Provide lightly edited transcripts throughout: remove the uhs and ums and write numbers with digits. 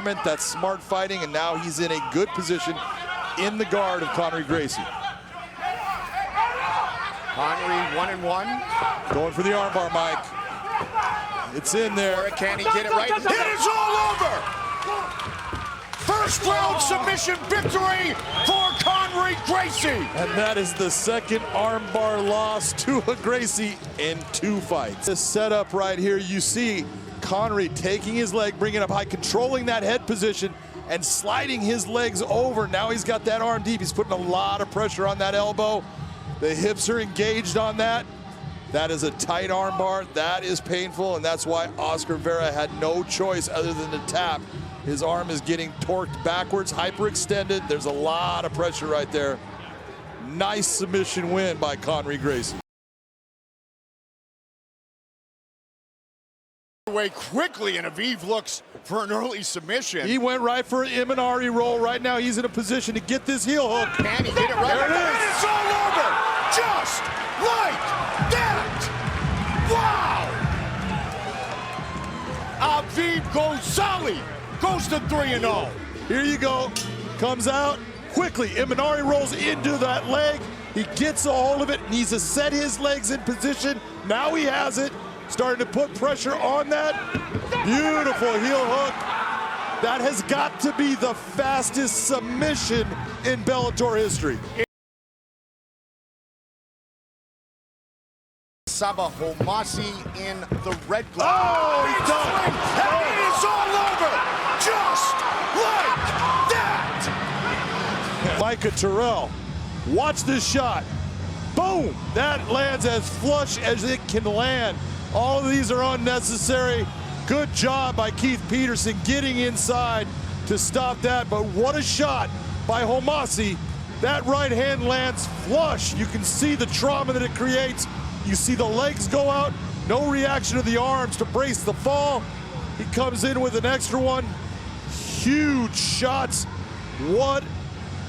That's smart fighting, and now he's in a good position in the guard of Conor Gracie. Connery 1-1. Going for the armbar, Mike. It's in there. Or can he get it right? It is all over! First round submission victory for Conor Gracie. And that is the second armbar loss to a Gracie in 2 fights. This setup right here, you see Connery taking his leg, bringing it up high, controlling that head position, and sliding his legs over. Now he's got that arm deep. He's putting a lot of pressure on that elbow. The hips are engaged on that. That is a tight arm bar. That is painful, and that's why Oscar Vera had no choice other than to tap. His arm is getting torqued backwards, hyperextended. There's a lot of pressure right there. Nice submission win by Conor Gracie. Away quickly, and Aviv looks for an early submission. He went right for an Imanari roll. Right now he's in a position to get this heel hook. Can he get it right? There it is. And it's all over, just like that. Wow! Aviv Gonzalez goes to 3-0. Here you go. Comes out quickly. Imanari rolls into that leg. He gets a hold of it. Needs to set his legs in position. Now he has it. Starting to put pressure on that. Beautiful heel hook. That has got to be the fastest submission in Bellator history. Saba Homasi in the red glove. Oh, he's done. And it is all over, just like that. Micah Terrell, watch this shot. Boom! That lands as flush as it can land. All of these are unnecessary. Good job by Keith Peterson getting inside to stop that, but what a shot by Homasi. That right hand lands flush. You can see the trauma that it creates. You see the legs go out, no reaction of the arms to brace the fall. He comes in with an extra one. Huge shots. What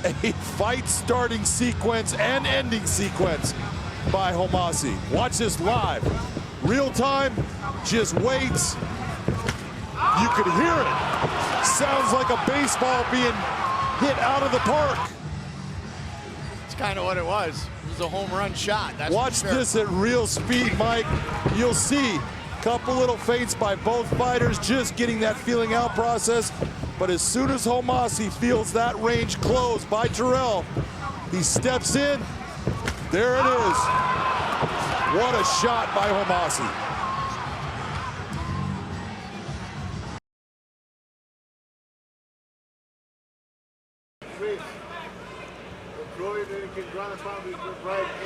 a fight starting sequence and ending sequence by Homasi. Watch this live. Real time, just waits. You could hear it. Sounds like a baseball being hit out of the park. It's kind of what it was. It was a home run shot. That's Watch this at real speed, Mike. You'll see a couple little feints by both fighters, just getting that feeling out process. But as soon as Homasi feels that range closed by Terrell, he steps in. There it is. What a shot by Homasi.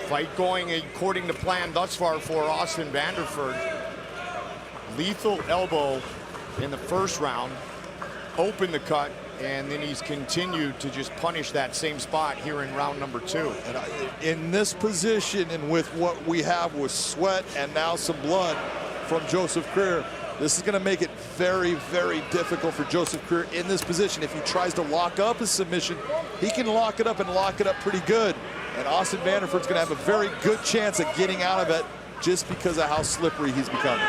Fight going according to plan thus far for Austin Vanderford. Lethal elbow in the first round, opened the cut, and then he's continued to just punish that same spot here in round number 2. And in this position, and with what we have with sweat and now some blood from Joseph Creer, this is going to make it very, very difficult for Joseph Creer in this position. If he tries to lock up his submission, he can lock it up and lock it up pretty good. And Austin Vanderford's going to have a very good chance of getting out of it just because of how slippery he's becoming.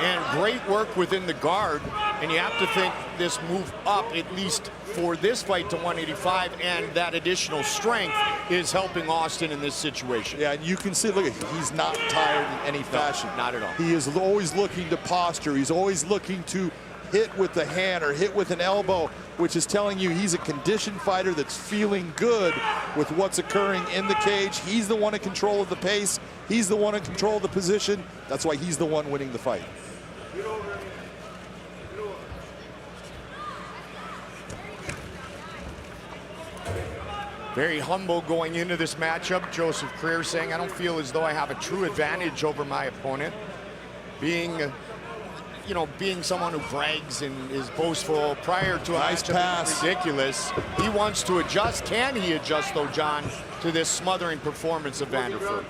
And great work within the guard, and you have to think this move up, at least for this fight, to 185, and that additional strength is helping Austin in this situation. Yeah, and you can see, look, he's not tired in any fashion. No, not at all. He is always looking to posture. He's always looking to hit with the hand or hit with an elbow, which is telling you he's a conditioned fighter that's feeling good with what's occurring in the cage. He's the one in control of the pace. He's the one in control of the position. That's why he's the one winning the fight. Very humble going into this matchup. Joseph Creer saying, I don't feel as though I have a true advantage over my opponent. Being being someone who brags and is boastful prior to a nice pass. Ridiculous. He wants to adjust. Can he adjust, though, John, to this smothering performance of Vanderford?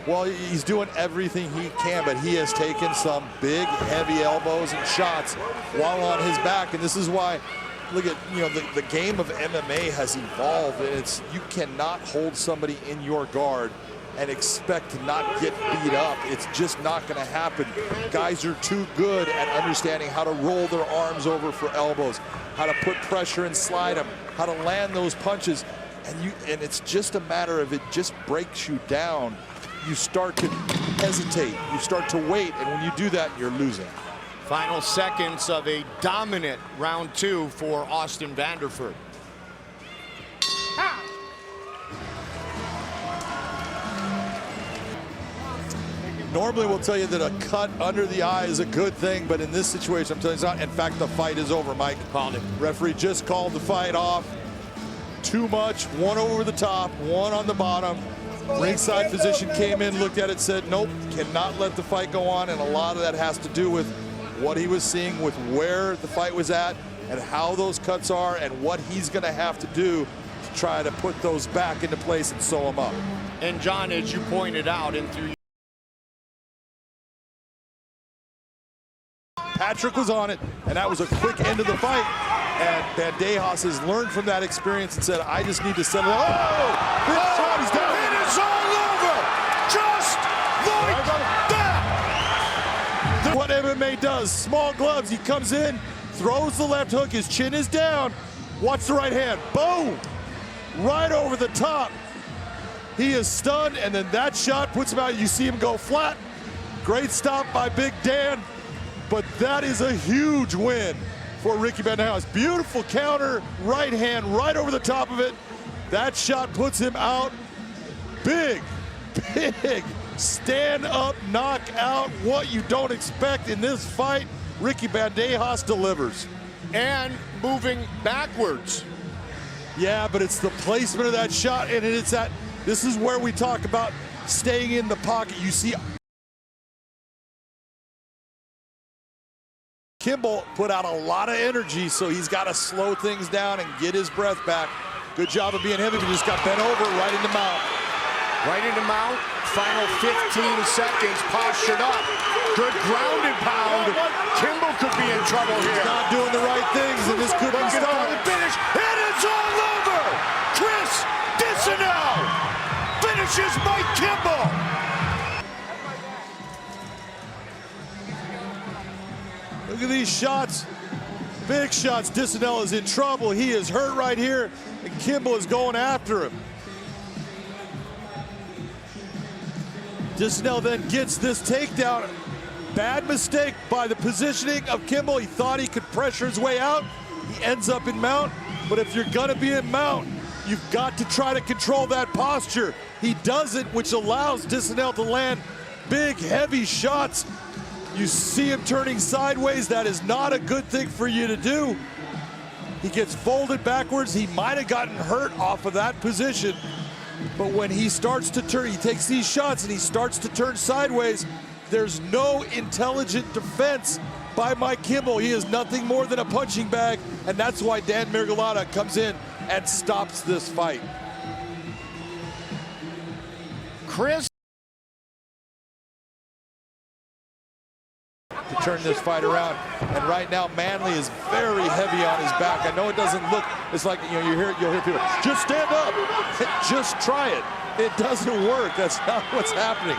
Well, he's doing everything he can, but he has taken some big, heavy elbows and shots while on his back, and this is why, look at, the game of MMA has evolved, and you cannot hold somebody in your guard and expect to not get beat up. It's just not going to happen. Guys are too good at understanding how to roll their arms over for elbows, how to put pressure and slide them, how to land those punches. And it's just a matter of it just breaks you down. You start to hesitate, you start to wait, and when you do that, you're losing. Final seconds of a dominant round 2 for Austin Vanderford. Normally we'll tell you that a cut under the eye is a good thing, but in this situation, I'm telling you it's not. In fact, the fight is over, Mike. Called it. Referee just called the fight off. Too much, one over the top, one on the bottom. Ringside physician came in, looked at it, said, nope, cannot let the fight go on, and a lot of that has to do with what he was seeing, with where the fight was at, and how those cuts are, and what he's gonna have to do to try to put those back into place and sew them up. And John, as you pointed out, and through Patrick was on it, and that was a quick end of the fight. And Bandejas has learned from that experience and said, I just need to settle it. Oh! Big shot, he's down. It is all over! Just like that! What MMA does, small gloves, he comes in, throws the left hook, his chin is down. Watch the right hand, boom! Right over the top. He is stunned, and then that shot puts him out. You see him go flat. Great stop by Big Dan. But that is a huge win for Ricky Bandejas. Beautiful counter, right hand, right over the top of it. That shot puts him out. Big, big stand-up knockout. What you don't expect in this fight, Ricky Bandejas delivers. And moving backwards. Yeah, but it's the placement of that shot, and it's that. This is where we talk about staying in the pocket. You see Kimball put out a lot of energy, so he's got to slow things down and get his breath back. Good job of being heavy, but just got bent over right into mount. Right into mount, final 15 seconds, postured up. Good ground and pound. Kimball could be in trouble here. He's not doing the right things, and this could be stopped. The finish, and it's all over! Chris Dissanel finishes Mike Kimball. Look at these shots, big shots. Dissanel is in trouble. He is hurt right here, and Kimball is going after him. Dissanel then gets this takedown. Bad mistake by the positioning of Kimball. He thought he could pressure his way out. He ends up in mount, but if you're gonna be in mount, you've got to try to control that posture. He doesn't, which allows Dissanel to land big, heavy shots. You see him turning sideways. That is not a good thing for you to do. He gets folded backwards. He might have gotten hurt off of that position. But when he starts to turn, he takes these shots and he starts to turn sideways. There's no intelligent defense by Mike Kimball. He is nothing more than a punching bag, and that's why Dan Miragliotta comes in and stops this fight. Chris to turn this fight around, and right now Manley is very heavy on his back. I know it doesn't look, it's like, you know, you'll hear people, just stand up, just try it. It doesn't work. That's not what's happening.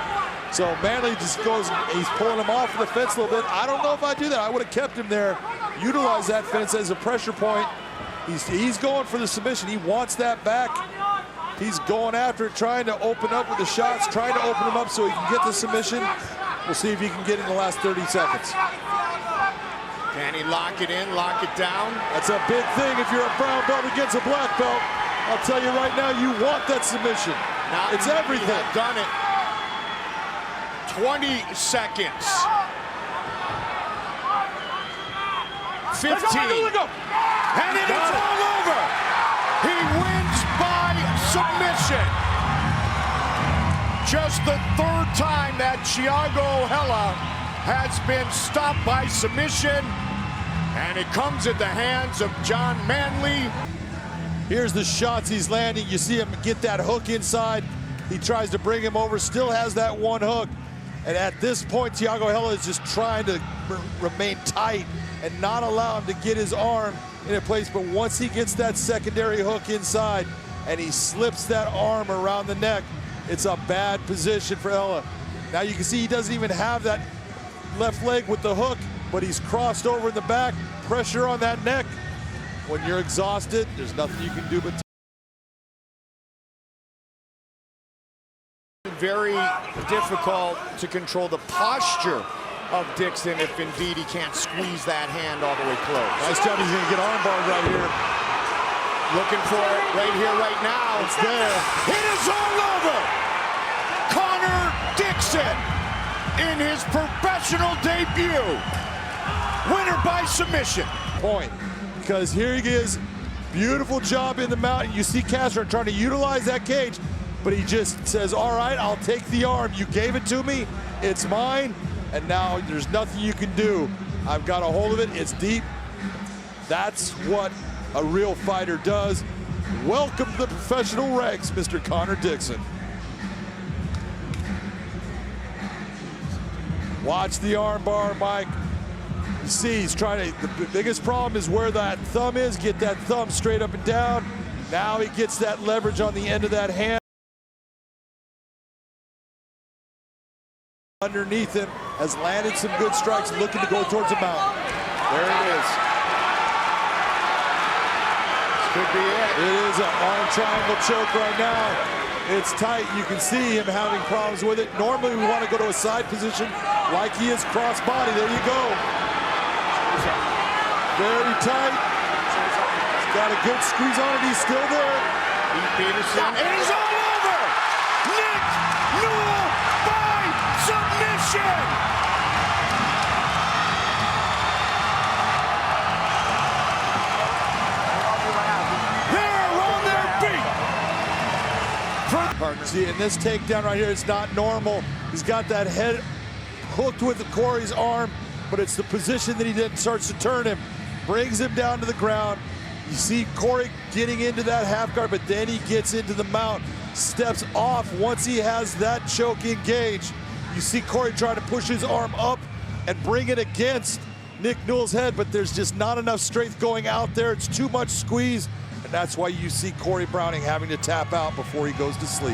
So Manley just goes, he's pulling him off of the fence a little bit. I don't know if I do that. I would have kept him there, utilize that fence as a pressure point. He's going for the submission. He wants that back. He's going after it, trying to open up with the shots, trying to open him up so he can get the submission. We'll see if he can get in the last 30 seconds. Can he lock it in, lock it down? That's a big thing if you're a brown belt against a black belt. I'll tell you right now, you want that submission. It's everything. He had done it. 20 seconds. 15. And it is all over. He wins by submission. Just the third time that Thiago Hella has been stopped by submission, and it comes at the hands of John Manley. Here's the shots he's landing. You see him get that hook inside. He tries to bring him over, still has that one hook. And at this point, Thiago Hella is just trying to remain tight and not allow him to get his arm in a place. But once he gets that secondary hook inside and he slips that arm around the neck, It's a bad position for Ella. Now you can see he doesn't even have that left leg with the hook, but he's crossed over in the back. Pressure on that neck. When you're exhausted, there's nothing you can do but very difficult to control the posture of Dixon if indeed he can't squeeze that hand all the way close. Nice job. He's going to get armbarred right here. Looking for it right here, right now. It's there. It is all over. Connor Dixon in his professional debut. Winner by submission. Point. Because here he is. Beautiful job in the mount. You see Castro trying to utilize that cage, but he just says, all right, I'll take the arm. You gave it to me. It's mine. And now there's nothing you can do. I've got a hold of it. It's deep. That's what a real fighter does. Welcome to the professional ranks, Mr. Connor Dixon. Watch the arm bar, Mike. You see, he's trying to, the biggest problem is where that thumb is. Get that thumb straight up and down. Now he gets that leverage on the end of that hand. Underneath him, has landed some good strikes, looking to go towards the mountain. There it is. This could be it. It is an arm triangle choke right now. It's tight. You can see him having problems with it. Normally we want to go to a side position like he is cross body. There you go. Very tight. He's got a good squeeze on it. He's still there. Peterson. It is all over. Nick Newell by submission. They're on their feet. See, in this takedown right here, it's not normal. He's got that head hooked with Corey's arm, but it's the position that he then starts to turn him, brings him down to the ground. You see Corey getting into that half guard, but then he gets into the mount, steps off once he has that choke engaged. You see Corey trying to push his arm up and bring it against Nick Newell's head, but there's just not enough strength going out there. It's too much squeeze, and that's why you see Corey Browning having to tap out before he goes to sleep.